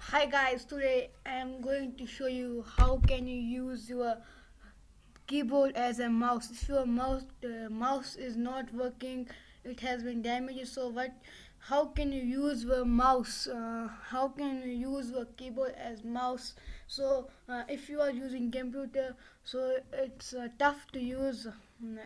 Hi guys, today I am going to show you how can you use your keyboard as a mouse. If your mouse is not working, it has been damaged. So how can you use your mouse? How can you use your keyboard as mouse? So if you are using computer, so it's tough to use.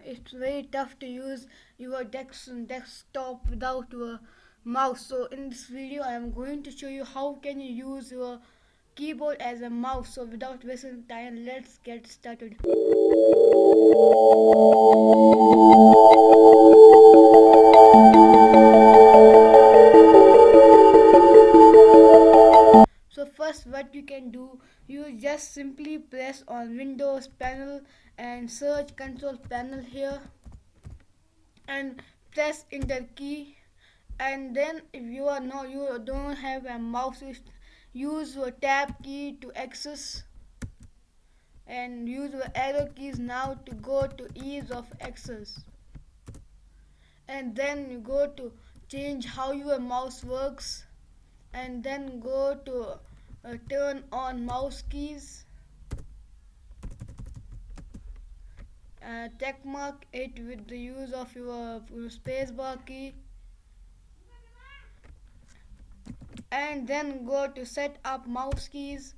It's very tough to use your desktop without your mouse. So in this video I am going to show you how can you use your keyboard as a mouse. So without wasting time, let's get started. So first what you can do, you just simply press on Windows panel and search control panel here and press enter key, and then if you don't have a mouse, use your tab key to access and use your arrow keys now to go to ease of access, and then you go to change how your mouse works, and then go to turn on mouse keys, check mark it with the use of your spacebar key, and then go to set up mouse keys,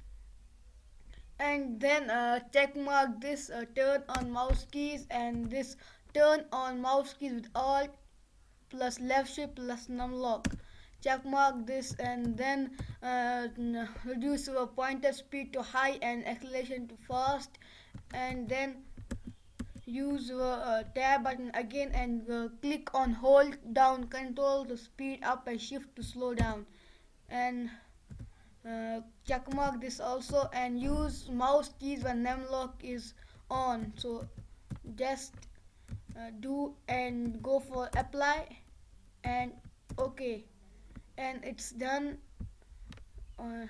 and then check mark this turn on mouse keys and this turn on mouse keys with alt plus left shift plus numlock. Check mark this, and then reduce your pointer speed to high and acceleration to fast, and then use your tab button again and click on hold down control to speed up and shift to slow down, and check mark this also, and use mouse keys when numlock is on. So just do and go for apply and okay, and it's done. uh,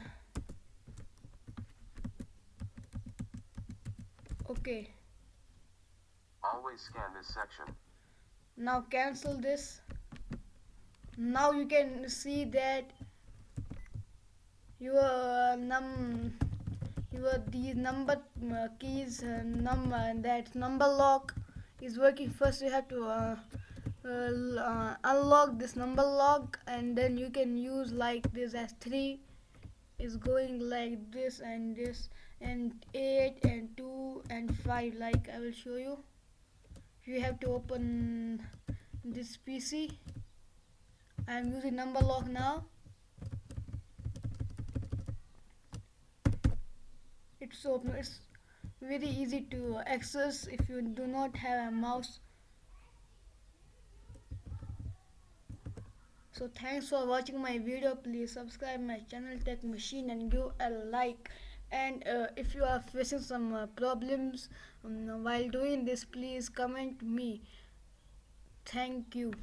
okay, Always scan this section. now cancel this. Now you can see that your these number keys that number lock is working. First you have to unlock this number lock, and then you can use like this as 3 is going like this and 8 and 2 and 5, like I will show you. You have to open this PC. I am using number lock now. It's open. It's very easy to access if you do not have a mouse. So thanks for watching my video. Please subscribe my channel TechMachine and give a like. And if you are facing some problems while doing this, please comment me. Thank you.